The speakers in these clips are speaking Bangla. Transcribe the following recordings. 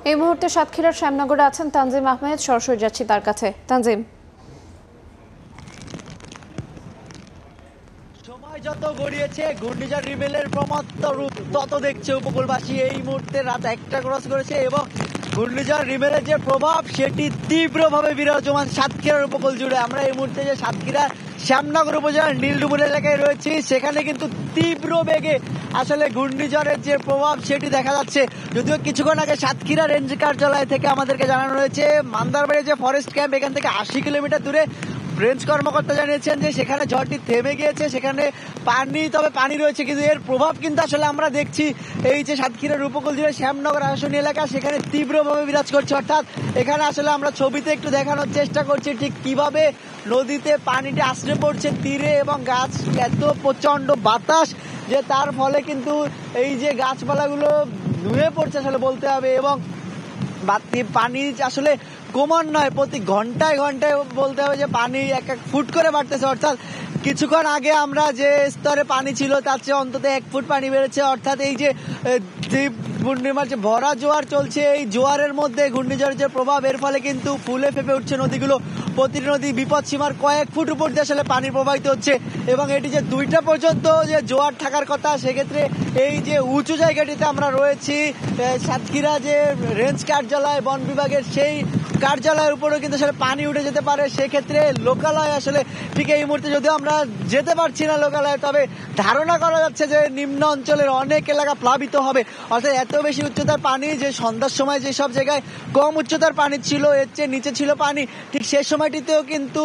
এই মুহূর্তে সাতক্ষীরার শ্যামনগরে আছেন তানজিম আহমেদ, সরাসরি যাচ্ছি তার কাছে। তানজিম, সময় যত গড়িয়েছে ঘূর্ণিঝড় রিমেলের প্রমাত্ম রূপ তত দেখছে উপকূলবাসী। এই মুহূর্তে রাত 1টা ক্রস করেছে এবং ঘূর্ণিঝড় রিমেলের যে প্রভাব সেটি তীব্রভাবে বিরাজমান সাতক্ষীরার উপকূল জুড়ে। আমরা এই মুহূর্তে যে সাতক্ষীরা শ্যামনগর উপজেলার নীলডুবুর এলাকায় রয়েছি, সেখানে কিন্তু তীব্র বেগে আসলে ঘূর্ণিঝড়ের যে প্রভাব সেটি দেখা যাচ্ছে। যদিও কিছুক্ষণ আগে সাতক্ষীরা রেঞ্জ কার্যালয় থেকে আমাদেরকে জানানো হয়েছে মান্দারবাড়ি যে ফরেস্ট ক্যাম্প, এখান থেকে 80 কিলোমিটার দূরে রেঞ্জ কর্মকর্তা জানিয়েছেন যে সেখানে ঝড়টি থেমে গিয়েছে, সেখানে পানি রয়েছে, কিন্তু এর প্রভাব কিন্তু আসলে আমরা দেখছি এই যে সাতক্ষীরার উপকূল জুড়ে শ্যামনগর আবাসনী এলাকা সেখানে তীব্রভাবে বিরাজ করছে। অর্থাৎ এখানে আসলে আমরা ছবিতে একটু দেখানোর চেষ্টা করছি ঠিক কিভাবে নদীতে পানিটা আশ্রে পড়ছে তীরে, এবং গাছ এত প্রচন্ড বাতাস যে তার ফলে কিন্তু এই যে গাছপালাগুলো ধুয়ে পড়ছে আসলে বলতে হবে। এবং পানি আসলে ক্রমান্বয়ে প্রতি ঘন্টায় ঘন্টায় বলতে হবে যে পানি এক এক ফুট করে বাড়তেছে। অর্থাৎ কিছুক্ষণ আগে আমরা যে স্তরে পানি ছিল তার চেয়ে অন্তত 1 ফুট পানি বেড়েছে। অর্থাৎ এই যে পূর্ণিমার যে ভরা জোয়ার চলছে, এই জোয়ারের মধ্যে ঘূর্ণিঝড়ের যে প্রভাব, এর ফলে কিন্তু ফুলে ফেপে উঠছে নদীগুলো। প্রতিটি নদী বিপদ সীমার কয়েক ফুট উপর দিয়ে আসলে পানি প্রবাহিত হচ্ছে। এবং এটি যে 2টা পর্যন্ত যে জোয়ার থাকার কথা, সেক্ষেত্রে এই যে উঁচু জায়গাটিতে আমরা রয়েছি সাতক্ষীরা যে রেঞ্জ কার্যালয় বন বিভাগের, সেই কার্যালয়ের উপরেও কিন্তু আসলে পানি উঠে যেতে পারে। সেক্ষেত্রে লোকালয় আসলে ঠিক এই মুহূর্তে যদিও আমরা যেতে পারছি না লোকালয়ে, তবে ধারণা করা যাচ্ছে যে নিম্ন অঞ্চলের অনেক এলাকা প্লাবিত হবে। অর্থাৎ এত বেশি উচ্চতার পানি যে সন্ধ্যার সময় যেসব জায়গায় কম উচ্চতার পানি ছিল, এর চেয়ে নিচে ছিল পানি, ঠিক সেই সময়টিতেও কিন্তু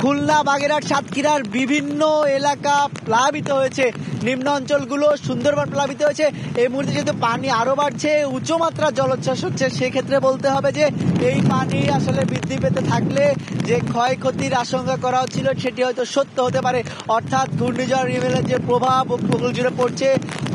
খুলনা, বাগেরহাট, সাতক্ষীরার বিভিন্ন এলাকা প্লাবিত হয়েছে। নিম্ন অঞ্চলগুলো সুন্দরবন প্লাবিত হয়েছে। এই মুহূর্তে যেহেতু পানি আরো বাড়ছে, উচ্চ মাত্রার জলোচ্ছ্বাস হচ্ছে, সেক্ষেত্রে বলতে হবে যে এই পানি আসলে বৃদ্ধি পেতে থাকলে যে ক্ষয়ক্ষতির আশঙ্কা করা হচ্ছিল সেটি হয়তো সত্য হতে পারে। অর্থাৎ ঘূর্ণিঝড় রিমেলের যে প্রভাব উপকূল জুড়ে পড়ছে,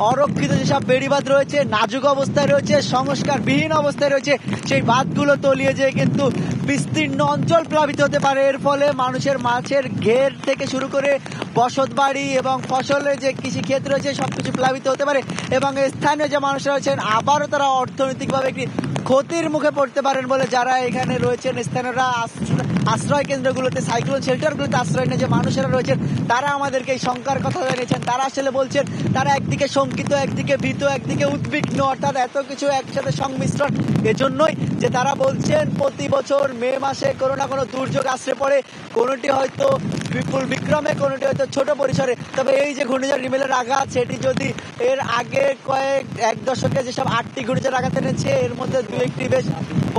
অরক্ষিত যেসব বেড়িবাঁধ রয়েছে নাজুক অবস্থায় রয়েছে, সংস্কারবিহীন অবস্থায় রয়েছে, সেই বাঁধগুলো তলিয়ে যেয়ে কিন্তু বিস্তীর্ণ অঞ্চল প্লাবিত হতে পারে। এর ফলে মানুষের মাছের ঘের থেকে শুরু করে বসত বাড়ি এবং ফসলের যে কৃষি ক্ষেত্র রয়েছে সবকিছু প্লাবিত হতে পারে। এবং স্থানীয় যে মানুষরা রয়েছেন আবারও তারা অর্থনৈতিকভাবে একটি ক্ষতির মুখে পড়তে পারেন বলে যারা এখানে রয়েছেন স্থানীয়রা আশ্রয় কেন্দ্রগুলোতে, সাইক্লোন শেল্টারগুলোতে আশ্রয় নিয়ে যে মানুষেরা রয়েছেন, তারা আমাদেরকে এই শঙ্কার কথা জানিয়েছেন। তারা আসলে বলছেন তারা একদিকে শঙ্কিত, একদিকে ভীত, একদিকে উদ্বিগ্ন। অর্থাৎ এত কিছু একসাথে সংমিশ্রণ। এজন্যই যে তারা বলছেন প্রতি বছর মে মাসে কোনো না কোনো দুর্যোগ আশ্রে পড়ে, কোনোটি হয়তো বিপুল বিক্রমে, কোনোটি হয়তো ছোট পরিসরে। তবে এই যে ঘূর্ণিঝড় রিমেলের আঘাত, সেটি যদি এর আগে এক দশকে যেসব 8টি ঘূর্ণিঝড় আঘাত এনেছে, এর মধ্যে 2-1টি বেশ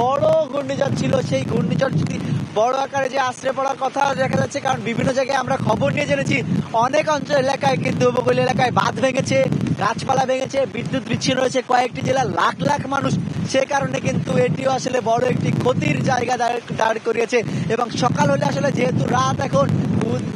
বড় ঘূর্ণিঝড় ছিল। সেই ঘূর্ণিঝড় যদি বড় আকারে যে আশ্রে পড়ার কথা দেখা যাচ্ছে, কারণ বিভিন্ন জায়গায় আমরা খবর নিয়ে জেনেছি অনেক অঞ্চল এলাকায় কিন্তু উপকূল এলাকায় বাঁধ ভেঙেছে, গাছপালা ভেঙেছে, বিদ্যুৎ বিচ্ছিন্ন হয়েছে কয়েকটি জেলার লাখ লাখ মানুষ। সে কারণে কিন্তু এটিও আসলে বড় একটি ক্ষতির জায়গা দাঁড় করিয়েছে। এবং সকাল হলে আসলে যেহেতু রাত, এখন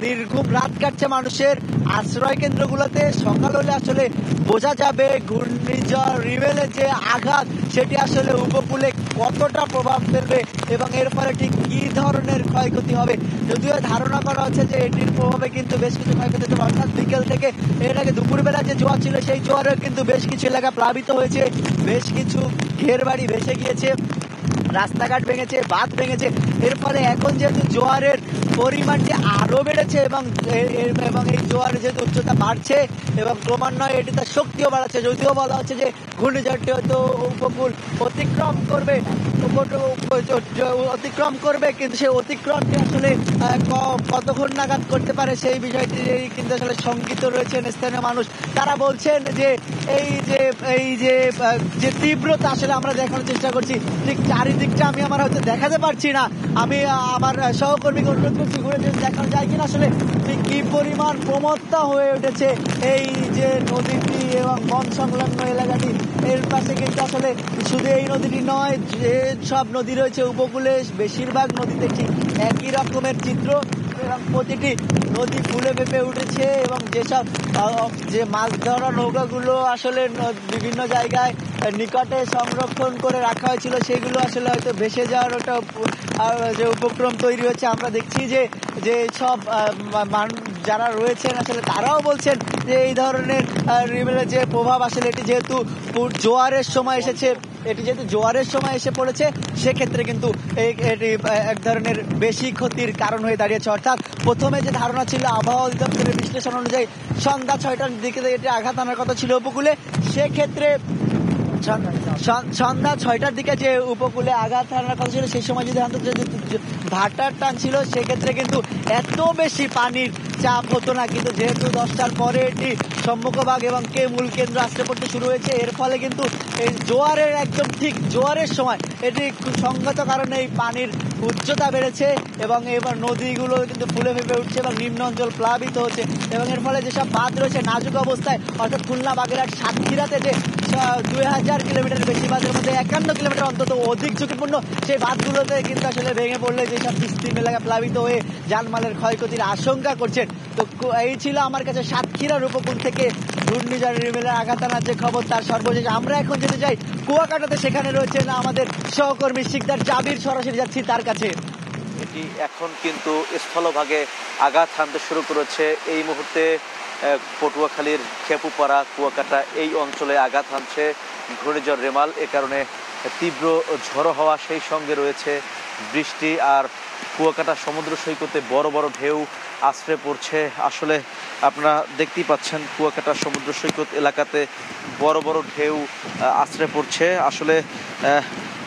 নির্ঘুম রাত কাটছে মানুষের আশ্রয় কেন্দ্রগুলোতে, সকাল হলে আসলে বোঝা যাবে ঘূর্ণিঝড় রিমেলের যে আঘাত সেটি আসলে উপকূলে কতটা প্রভাব ফেলবে এবং এর ফলে ঠিক কি ধরনের ক্ষয়ক্ষতি হবে। যদিও ধারণা করা হচ্ছে যে এটির প্রভাবে কিন্তু বেশ কিছু ক্ষয়ক্ষতি হবে। অর্থাৎ বিকেল থেকে এর আগে দুপুরবেলা যে জোয়ার ছিল, সেই জোয়ারেও কিন্তু বেশ কিছু এলাকা প্লাবিত হয়েছে, বেশ কিছু ঘের বাড়ি ভেসে গিয়েছে, রাস্তাঘাট ভেঙেছে, বাঁধ ভেঙেছে। এর ফলে এখন যেহেতু জোয়ারের পরিমাণটি আরো বেড়েছে এবং এই জোয়ারের যেহেতু উচ্চতা বাড়ছে এবং ক্রমান্বয়ে এটি তার শক্তিও বাড়াচ্ছে। যদিও বলা হচ্ছে যে ঘূর্ণিঝড়টি হয়তো উপকূল অতিক্রম করবে, কিন্তু সেই অতিক্রমটি আসলে কতক্ষণ নাগাদ করতে পারে সেই বিষয়টি কিন্তু আসলে শঙ্কিত রয়েছেন স্থানীয় মানুষ। তারা বলছেন যে এই যে তীব্রতা আসলে আমরা দেখানোর চেষ্টা করছি, ঠিক চারিদিকটা আমি আমার হয়তো দেখাতে পারছি না। আমি আমার সহকর্মীকে অনুরোধ করছি ঘুরে দেখানো যায় কিনা আসলে ঠিক কি পরিমাণ প্রমত্তা হয়ে উঠেছে এই যে নদীটি এবং বন সংলগ্ন এলাকাটি। এর পাশে কিন্তু আসলে শুধু এই নদীটি নয়, যে সব নদী রয়েছে উপকূলে বেশিরভাগ নদীতে ঠিক একই রকমের চিত্র এবং প্রতিটি নদী ফুলে ফেপে উঠেছে। এবং যেসব যে মাছ ধরা নৌকাগুলো আসলে বিভিন্ন জায়গায় নিকটে সংরক্ষণ করে রাখা হয়েছিল, সেগুলো আসলে হয়তো ভেসে যাওয়ার ওটা যে উপক্রম তৈরি হচ্ছে। আমরা দেখছি যে সব যারা রয়েছেন আসলে তারাও বলছেন যে এই ধরনের রিমেলের যে প্রভাব আসলে এটি যেহেতু জোয়ারের সময় এসেছে, এটি যেহেতু জোয়ারের সময় এসে পড়েছে সেক্ষেত্রে কিন্তু এটি এক ধরনের বেশি ক্ষতির কারণ হয়ে দাঁড়িয়েছে। অর্থাৎ প্রথমে যে ধারণা ছিল আবহাওয়া অধিদপ্তরের বিশ্লেষণ অনুযায়ী সন্ধ্যা 6টার দিকে এটি আঘাত আনার কথা ছিল উপকূলে, সেক্ষেত্রে সন্ধ্যা 6টার দিকে যে উপকূলে আঘাত হানার কথা ছিল সেই সময় যদি ভাটার টান ছিল সেক্ষেত্রে কিন্তু এত বেশি পানির চাপ হতো না। কিন্তু যেহেতু 10টার পরে এটি সম্মুখভাগ এবং মূল কেন্দ্র আসতে পড়তে শুরু হয়েছে, এর ফলে কিন্তু এই জোয়ারের একদম ঠিক জোয়ারের সময় এটি সংগত কারণে এই পানির উচ্চতা বেড়েছে এবং এবার নদীগুলো কিন্তু ফুলে ফেপে উঠছে এবং নিম্ন অঞ্চল প্লাবিত হচ্ছে এবং এর ফলে যেসব বাঁধ রয়েছে নাজুক অবস্থায়, অর্থাৎ খুলনা, বাগেরহাট, সাতক্ষীরাতে যে 2000 কিলোমিটার বেশি বাঁধের মধ্যে 51 কিলোমিটার অন্তত অধিক ঝুঁকিপূর্ণ সেই বাঁধগুলোতে কিন্তু আসলে ভেঙে পড়লে যেসব বিস্তীর্ণ এলাকা প্লাবিত হয়ে জানমালের ক্ষয়ক্ষতির আশঙ্কা করছেন। তো এই ছিল আমার কাছে সাতক্ষীরার উপকূল থেকে ঘূর্ণিঝড় রিমেলের আঘাত আনার যে খবর তার সর্বশেষ। আমরা এখন যেতে চাই কুয়াকাটাতে, সেখানে রয়েছে না আমাদের সহকর্মী শিকদার জাবির, সরাসরি যাচ্ছি তার কাছে। এটি এখন কিন্তু স্থলভাগে আঘাত হানতে শুরু করেছে। এই মুহূর্তে পটুয়াখালীর খেপুপাড়া, কুয়াকাটা এই অঞ্চলে আঘাত হানছে ঘূর্ণিঝড় রেমাল। এ কারণে তীব্র ঝড়ো হওয়া, সেই সঙ্গে রয়েছে বৃষ্টি, আর কুয়াকাটা সমুদ্র সৈকতে বড় বড় ঢেউ আছড়ে পড়ছে। আসলে আপনারা দেখতেই পাচ্ছেন কুয়াকাটা সমুদ্র সৈকত এলাকাতে বড় বড় ঢেউ আছড়ে পড়ছে। আসলে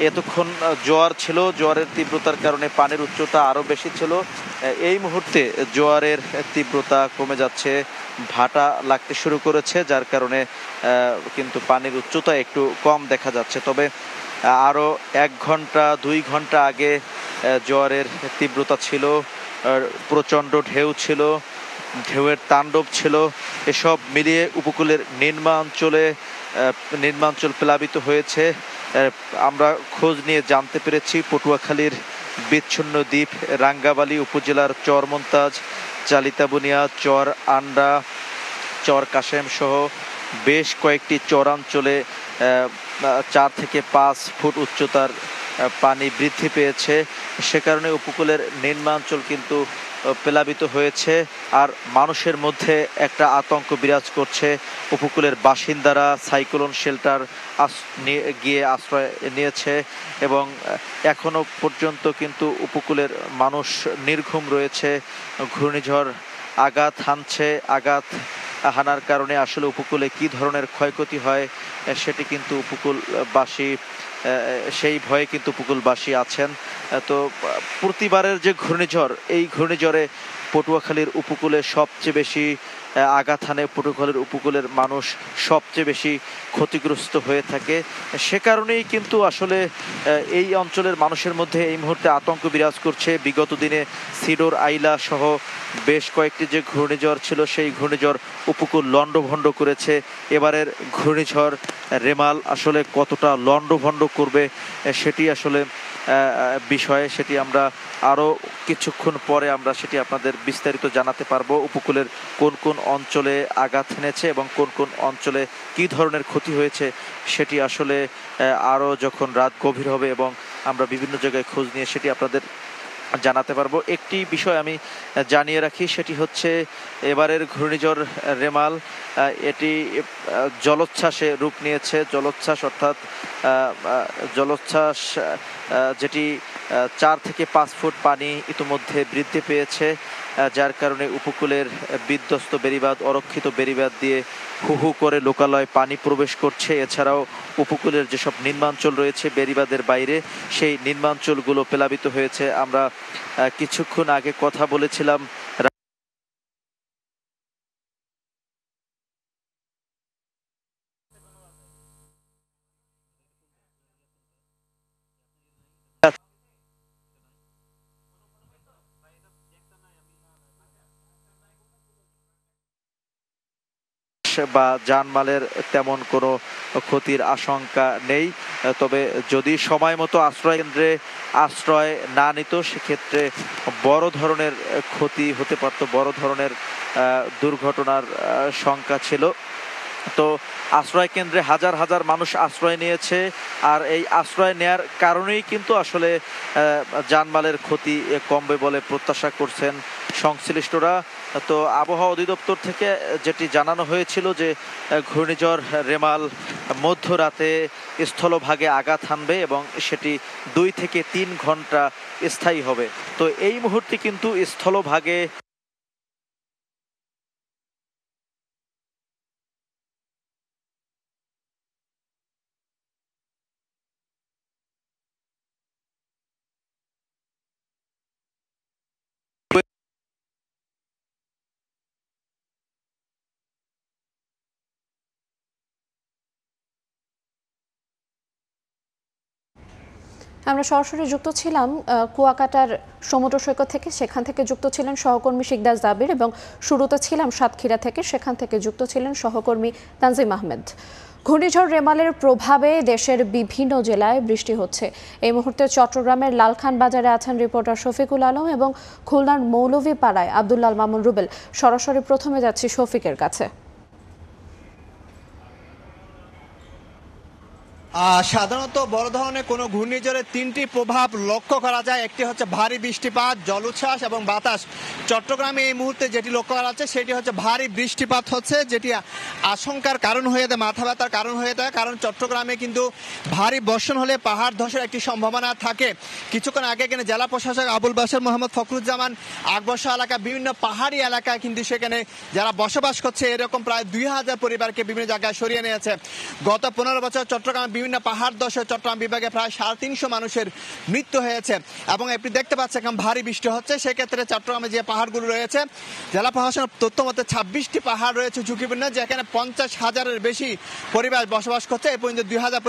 এতক্ষণ জোয়ার ছিল, জোয়ারের তীব্রতার কারণে পানির উচ্চতা আরও বেশি ছিল। এই মুহূর্তে জোয়ারের তীব্রতা কমে যাচ্ছে, ভাটা লাগতে শুরু করেছে, যার কারণে কিন্তু পানির উচ্চতা একটু কম দেখা যাচ্ছে। তবে আরও 1 ঘন্টা 2 ঘন্টা আগে জোয়ারের তীব্রতা ছিল, প্রচণ্ড ঢেউ ছিল, ঢেউয়ের তাণ্ডব ছিল। এসব মিলিয়ে উপকূলের নিম্নাঞ্চল প্লাবিত হয়েছে। আমরা খোঁজ নিয়ে জানতে পেরেছি পটুয়াখালীর বিচ্ছিন্ন দ্বীপ রাঙ্গাবালী উপজেলার চর মন্তাজ, চালিতাবুনিয়া, চর আন্ডা, চর কাশেম সহ বেশ কয়েকটি চরাঞ্চলে 4 থেকে 5 ফুট উচ্চতার পানি বৃদ্ধি পেয়েছে। সে কারণে উপকূলের নিম্নাঞ্চল কিন্তু প্লাবিত হয়েছে, আর মানুষের মধ্যে একটা আতঙ্ক বিরাজ করছে। উপকূলের বাসিন্দারা সাইক্লোন শেল্টার গিয়ে আশ্রয় নিয়েছে এবং এখনো পর্যন্ত কিন্তু উপকূলের মানুষ নির্ঘুম রয়েছে। ঘূর্ণিঝড় আঘাত হানছে, আঘাত হানার কারণে আসলে উপকূলে কি ধরনের ক্ষয়ক্ষতি হয় সেটি কিন্তু উপকূলবাসী, সেই ভয়ে কিন্তু উপকূলবাসী আছেন। তো প্রতিবারের যে ঘূর্ণিঝড়, এই ঘূর্ণিঝড়ে পটুয়াখালীর উপকূলে সবচেয়ে বেশি আঘাত হানে, পটুয়াখালীর উপকূলের মানুষ সবচেয়ে বেশি ক্ষতিগ্রস্ত হয়ে থাকে। সে কারণেই কিন্তু আসলে এই অঞ্চলের মানুষের মধ্যে এই মুহূর্তে আতঙ্ক বিরাজ করছে। বিগত দিনে সিডোর, আইলা সহ বেশ কয়েকটি যে ঘূর্ণিঝড় ছিল সেই ঘূর্ণিঝড় উপকূল লণ্ডভণ্ড করেছে। এবারের ঘূর্ণিঝড় রেমাল আসলে কতটা লণ্ডভণ্ড করবে সেটি আসলে বিষয়ে, সেটি আমরা আরও কিছুক্ষণ পরে আমরা সেটি আপনাদের বিস্তারিত জানাতে পারবো। উপকূলের কোন কোন অঞ্চলে আঘাত এনেছে এবং কোন কোন অঞ্চলে কী ধরনের ক্ষতি হয়েছে সেটি আসলে আরও যখন রাত গভীর হবে এবং আমরা বিভিন্ন জায়গায় খোঁজ নিয়ে সেটি আপনাদের জানাতে পারবো। একটি বিষয় আমি জানিয়ে রাখি, সেটি হচ্ছে এবারের ঘূর্ণিঝড় রেমাল এটি জলোচ্ছ্বাসে রূপ নিয়েছে। জলোচ্ছ্বাস অর্থাৎ জলোচ্ছ্বাস যেটি 4 থেকে 5 ফুট পানি ইতিমধ্যে বৃদ্ধি পেয়েছে, যার কারণে উপকূলের বিধ্বস্ত বেড়িবাঁধ, অরক্ষিত বেড়িবাঁধ দিয়ে হু হু করে লোকালয় পানি প্রবেশ করছে। এছাড়াও উপকূলের যেসব নিম্নাঞ্চল রয়েছে বেড়িবাঁধের বাইরে, সেই নিম্নাঞ্চলগুলো প্লাবিত হয়েছে। আমরা কিছুক্ষণ আগে কথা বলেছিলাম বা জানমালের তেমন কোনো ক্ষতির আশঙ্কা নেই। তবে যদি সময় মতো আশ্রয় কেন্দ্রে আশ্রয় না নিত সেক্ষেত্রে বড় ধরনের ক্ষতি হতে পারত, বড় ধরনের দুর্ঘটনার শঙ্কা ছিল। তো আশ্রয় কেন্দ্রে হাজার হাজার মানুষ আশ্রয় নিয়েছে, আর এই আশ্রয় নেয়ার কারণেই কিন্তু আসলে জানমালের ক্ষতি কমবে বলে প্রত্যাশা করছেন সংশ্লিষ্টরা। তো আবহাওয়া অধিদপ্তর থেকে যেটি জানানো হয়েছিল যে ঘূর্ণিঝড় রেমাল মধ্যরাতে স্থলভাগে আঘাত হানবে এবং সেটি 2 থেকে 3 ঘন্টা স্থায়ী হবে। তো এই মুহূর্তে কিন্তু স্থলভাগে আমরা সরাসরি যুক্ত ছিলাম কুয়াকাটার সমুদ্র সৈকত থেকে, সেখান থেকে যুক্ত ছিলেন সহকর্মী শিকদার জাবির, এবং শুরুতে ছিলাম সাতক্ষীরা থেকে, সেখান থেকে যুক্ত ছিলেন সহকর্মী তানজিম আহমেদ। ঘূর্ণিঝড় রেমালের প্রভাবে দেশের বিভিন্ন জেলায় বৃষ্টি হচ্ছে। এই মুহূর্তে চট্টগ্রামের লালখান বাজারে আছেন রিপোর্টার শফিকুল আলম এবং খুলনার মৌলভীপাড়ায় আব্দুল্লাল মামুন রুবেল। সরাসরি প্রথমে যাচ্ছি শফিকের কাছে। সাধারণত বড় ধরনের কোনো ঘূর্ণিঝড়ের 3টি প্রভাব লক্ষ্য করা যায়। একটি হচ্ছে ভারী বৃষ্টিপাত, জলোচ্ছ্বাস এবং বাতাস। চট্টগ্রামে এই মুহূর্তে যেটি লক্ষ্য করা যাচ্ছে সেটি হচ্ছে ভারী বৃষ্টিপাত হচ্ছে, যেটি আশঙ্কার কারণ হয়ে দেয়, মাথা ব্যথার কারণ হয়ে দেয়। কারণ চট্টগ্রামে কিন্তু ভারী বর্ষণ হলে পাহাড় ধসের একটি সম্ভাবনা থাকে। কিছুক্ষণ আগে কিন্তু জেলা প্রশাসক আবুল বাশার মোহাম্মদ ফখরুজ্জামান আকবর্ষা এলাকা, বিভিন্ন পাহাড়ি এলাকায় কিন্তু সেখানে যারা বসবাস করছে এরকম প্রায় 2000 পরিবারকে বিভিন্ন জায়গায় সরিয়ে নিয়েছে। গত 15 বছর চট্টগ্রামে বিভিন্ন পাহাড় ধসে চট্টগ্রাম বিভাগে প্রায় 350 মানুষের মৃত্যু হয়েছে এবং আপনি দেখতে পাচ্ছেন এখন ভারী বৃষ্টি হচ্ছে। সেক্ষেত্রে চট্টগ্রামে যে পাহাড়গুলো রয়েছে, জেলা প্রশাসনের তথ্য মতে 26টি পাহাড় রয়েছে ঝুঁকিপূর্ণ, যেখানে 50,000-এর বেশি পরিবার বসবাস করছে। এই পর্যন্ত 2000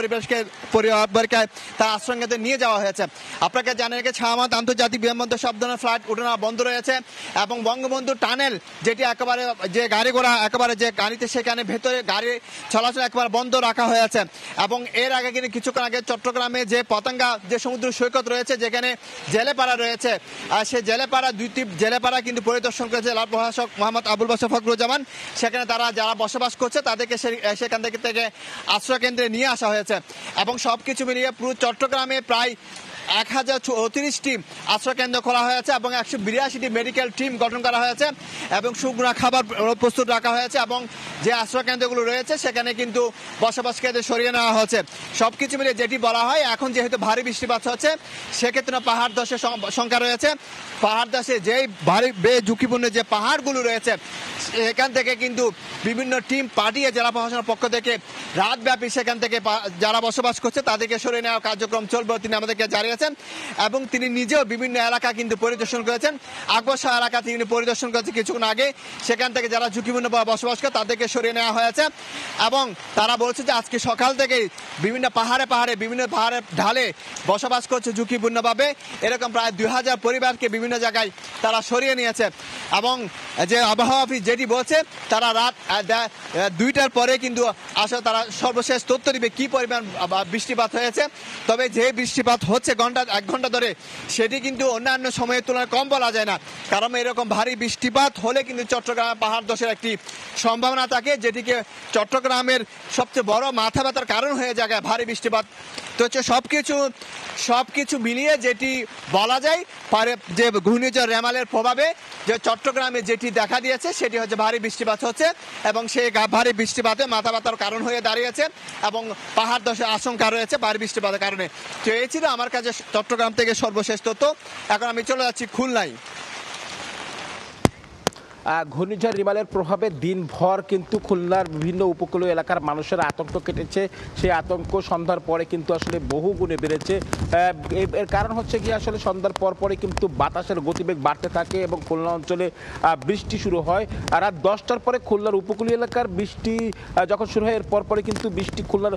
পরিবারকে তার আশ্রয়কেন্দ্রে নিয়ে যাওয়া হয়েছে। আপনাকে জানিয়ে রেখে ছামাত আন্তর্জাতিক বিমানবন্দর সব ধরনের ফ্লাইট উঠানো বন্ধ রয়েছে এবং বঙ্গবন্ধু টানেল যেটি একেবারে যে গাড়ি ঘোড়া একেবারে যে গাড়িতে সেখানে ভেতরে গাড়ি চলাচল একেবারে বন্ধ রাখা হয়েছে। এবং এর আগে কিন্তু কিছুক্ষণ আগে চট্টগ্রামে যে পতেঙ্গা যে সমুদ্র সৈকত রয়েছে, যেখানে জেলেপাড়া রয়েছে, সেই জেলেপাড়া 2টি জেলেপাড়া কিন্তু পরিদর্শন করেছে জেলা প্রশাসক মোহাম্মদ আবুল বাশার ফখরুজ্জামান। সেখানে তারা যারা বসবাস করছে তাদেরকে সেখান থেকে আশ্রয় কেন্দ্রে নিয়ে আসা হয়েছে এবং সবকিছু মিলিয়ে পুরো চট্টগ্রামে প্রায় 1034টি আশ্রয়কেন্দ্র খোলা হয়েছে এবং 182টি মেডিকেল টিম গঠন করা হয়েছে এবং শুকনো খাবার প্রস্তুত রাখা হয়েছে এবং যে আশ্রয়কেন্দ্রগুলো রয়েছে সেখানে কিন্তু বসবাসকারীদের সরিয়ে নেওয়া হয়েছে। সবকিছু মিলিয়ে যেটি বলা হয়, এখন যেহেতু ভারী বৃষ্টিপাত হচ্ছে সেক্ষেত্রে পাহাড় ধসের সংখ্যা রয়েছে। পাহাড় ধসে যেই ভারী ঝুঁকিপূর্ণ যে পাহাড়গুলো রয়েছে সেখান থেকে কিন্তু বিভিন্ন টিম পাঠিয়ে জেলা প্রশাসনের পক্ষ থেকে রাতব্যাপী সেখান থেকে যারা বসবাস করছে তাদেরকে সরিয়ে নেওয়ার কার্যক্রম চলবে, তিনি আমাদেরকে জানিয়েছেন। এবং তিনি নিজেও বিভিন্ন এলাকা কিন্তু পরিদর্শন করেছেন। আকবর্ষা এলাকা তিনি পরিদর্শন করেছেন কিছুক্ষণ আগে। সেখান থেকে যারা ঝুঁকিপূর্ণ বসবাস করে তাদেরকে সরিয়ে নেওয়া হয়েছে এবং তারা বলছে যে আজকে সকাল থেকেই বিভিন্ন বিভিন্ন পাহাড়ের ঢালে বসবাস করছে ঝুঁকিপূর্ণভাবে। এরকম প্রায় 2000 পরিবারকে বিভিন্ন জায়গায় তারা সরিয়ে নিয়েছে এবং যে আবহাওয়া অফিস যেটি বলছে তারা রাত 2টার পরে কিন্তু আসলে তারা সর্বশেষ তথ্য দিবে কি পরিমাণ বৃষ্টিপাত হয়েছে। তবে যে বৃষ্টিপাত হচ্ছে 1 ঘন্টা ধরে সেটি কিন্তু অন্যান্য সময়ের তুলনায় কম বলা যায় না, কারণ এরকম ভারী বৃষ্টিপাত হলে কিন্তু চট্টগ্রামে পাহাড় ধসের একটি সম্ভাবনা থাকে, যেটিকে চট্টগ্রামের সবচেয়ে বড় মাথা ব্যথার কারণ হয়ে যায় ভারী বৃষ্টিপাত। তো হচ্ছে সবকিছু মিলিয়ে যেটি বলা যায় যে ঘূর্ণিঝড় রেমালের প্রভাবে যে চট্টগ্রামে যেটি দেখা দিয়েছে সেটি হচ্ছে ভারী বৃষ্টিপাত হচ্ছে এবং সেই ভারী বৃষ্টিপাতে মাথা ব্যথার কারণ হয়ে দাঁড়িয়েছে এবং পাহাড় ধসের আশঙ্কা রয়েছে ভারী বৃষ্টিপাতের কারণে। তো এই ছিল আমার কাছে চট্টগ্রাম থেকে সর্বশেষ তথ্য। এখন আমি চলে যাচ্ছি খুলনায়। ঘূর্ণিঝড় রিমালের প্রভাবে দিনভর কিন্তু খুলনার বিভিন্ন উপকূলীয় এলাকার মানুষের আতঙ্ক কেটেছে। সেই আতঙ্ক সন্ধ্যার পরে কিন্তু আসলে বহু গুণে বেড়েছে। এর কারণ হচ্ছে কি, আসলে সন্ধ্যার পরে কিন্তু বাতাসের গতিবেগ বাড়তে থাকে এবং খুলনা অঞ্চলে বৃষ্টি শুরু হয়। আর রাত 10টার পরে খুলনার উপকূলীয় এলাকার বৃষ্টি যখন শুরু হয়, এর পরে কিন্তু বৃষ্টি খুলনার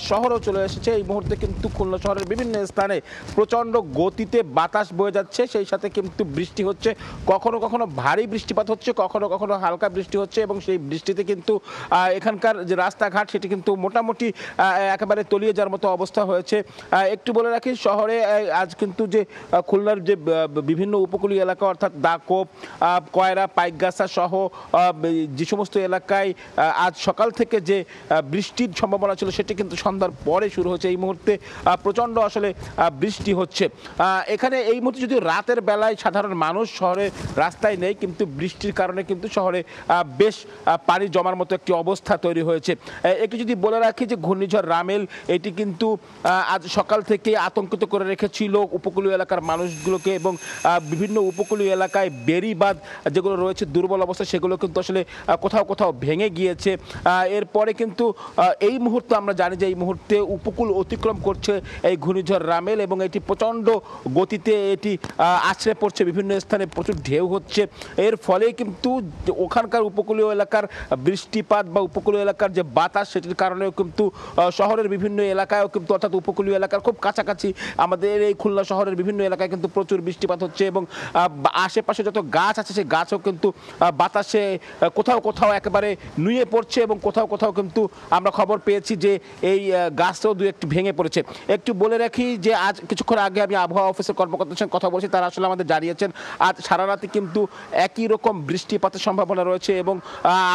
শহরেও চলে এসেছে। এই মুহূর্তে কিন্তু খুলনা শহরের বিভিন্ন স্থানে প্রচণ্ড গতিতে বাতাস বয়ে যাচ্ছে, সেই সাথে কিন্তু বৃষ্টি হচ্ছে, কখনো কখনো ভারী বৃষ্টিপাত হচ্ছে, কখনো কখনো হালকা বৃষ্টি হচ্ছে এবং সেই বৃষ্টিতে কিন্তু এখানকার যে রাস্তাঘাট সেটি কিন্তু মোটামুটি একেবারে তলিয়ে যাওয়ার মতো অবস্থা হয়েছে। একটু বলে রাখি, শহরে আজ কিন্তু যে খুলনার যে বিভিন্ন উপকূলীয় এলাকা অর্থাৎ দাকোপ, কয়রা, পাইকগাছা সহ যে সমস্ত এলাকায় আজ সকাল থেকে যে বৃষ্টির সম্ভাবনা ছিল সেটি কিন্তু সন্ধ্যার পরে শুরু হয়েছে। এই মুহূর্তে প্রচণ্ড আসলে বৃষ্টি হচ্ছে এখানে। এই মুহূর্তে যদিও রাতের বেলায় সাধারণ মানুষ শহরে রাস্তায় নেই, কিন্তু বৃষ্টির কারণে কিন্তু শহরে বেশ পানি জমার মতো একটি অবস্থা তৈরি হয়েছে। একটু যদি বলে রাখি যে ঘূর্ণিঝড় রামেল এটি কিন্তু আজ সকাল থেকে আতঙ্কিত করে রেখেছিল উপকূলীয় এলাকার মানুষগুলোকে এবং বিভিন্ন উপকূলীয় এলাকায় বেড়িবাঁধ যেগুলো রয়েছে দুর্বল অবস্থা সেগুলো কিন্তু আসলে কোথাও কোথাও ভেঙে গিয়েছে। এরপরে কিন্তু এই মুহূর্তে আমরা জানি যে এই মুহূর্তে উপকূল অতিক্রম করছে এই ঘূর্ণিঝড় রামেল এবং এটি প্রচণ্ড গতিতে এটি আছড়ে পড়ছে, বিভিন্ন স্থানে প্রচুর ঢেউ হচ্ছে। এর ফলে কিন্তু ওখানকার উপকূলীয় এলাকার বৃষ্টিপাত বা উপকূলীয় এলাকার যে বাতাস সেটির কারণেও কিন্তু শহরের বিভিন্ন এলাকায়ও কিন্তু অর্থাৎ উপকূলীয় এলাকার খুব কাছাকাছি আমাদের এই খুলনা শহরের বিভিন্ন এলাকায় কিন্তু প্রচুর বৃষ্টিপাত হচ্ছে এবং আশেপাশে যত গাছ আছে সেই গাছও কিন্তু বাতাসে কোথাও কোথাও একেবারে নুয়ে পড়ছে এবং কোথাও কোথাও কিন্তু আমরা খবর পেয়েছি যে এই গাছও দু একটি ভেঙে পড়েছে। একটু বলে রাখি যে আজ কিছুক্ষণ আগে আমি আবহাওয়া অফিসের কর্মকর্তার সঙ্গে কথা বলছি, তারা আসলে আমাদের জানিয়েছেন আজ সারা রাতে কিন্তু একই রকম বৃষ্টিপাতের সম্ভাবনা রয়েছে এবং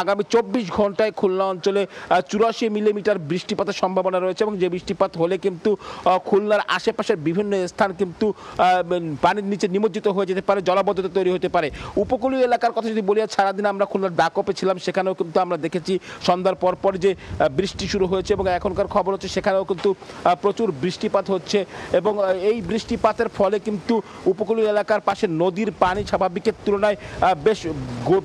আগামী 24 ঘন্টায় খুলনা অঞ্চলে 84 মিলিমিটার বৃষ্টিপাতের সম্ভাবনা রয়েছে এবং যে বৃষ্টিপাত হলে কিন্তু খুলনার আশেপাশের বিভিন্ন স্থান কিন্তু পানির নিচে নিমজ্জিত হয়ে যেতে পারে, জলাবদ্ধতা তৈরি হতে পারে। উপকূলীয় এলাকার কথা যদি বলি, সারাদিন আমরা খুলনার দাকোপে ছিলাম, সেখানেও কিন্তু আমরা দেখেছি সন্ধ্যার পর যে বৃষ্টি শুরু হয়েছে এবং এখনকার খবর হচ্ছে সেখানেও কিন্তু প্রচুর বৃষ্টিপাত হচ্ছে এবং এই বৃষ্টিপাতের ফলে কিন্তু উপকূলীয় এলাকার পাশে নদীর পানি স্বাভাবিকের তুলনায়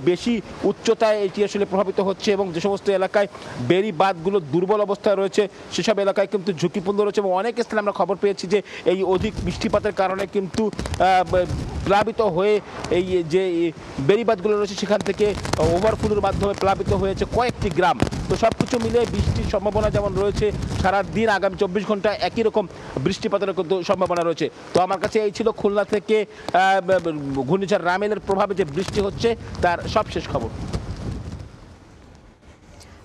বেশি উচ্চতায় এটি আসলে প্রভাবিত হচ্ছে এবং যে সমস্ত এলাকায় বেড়িবাঁধগুলো দুর্বল অবস্থায় রয়েছে সেসব এলাকায় কিন্তু ঝুঁকিপূর্ণ রয়েছে এবং অনেক স্থানে আমরা খবর পেয়েছি যে এই অধিক বৃষ্টিপাতের কারণে কিন্তু প্লাবিত হয়ে এই যে বেড়িবাঁধগুলো রয়েছে সেখান থেকে ওভারফ্লোর মাধ্যমে প্লাবিত হয়েছে কয়েকটি গ্রাম। তো সব কিছু মিলে বৃষ্টির সম্ভাবনা যেমন রয়েছে, সারা দিন আগামী 24 ঘন্টায় একই রকম বৃষ্টিপাতের কিন্তু সম্ভাবনা রয়েছে। তো আমার কাছে এই ছিল খুলনা থেকে ঘূর্ণিঝড় রামেলের প্রভাবে যে বৃষ্টি হচ্ছে তার সবশেষ খবর।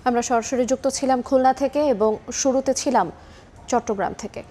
আমরা সরাসরি যুক্ত ছিলাম খুলনা থেকে এবং শুরুতে ছিলাম চট্টগ্রাম থেকে।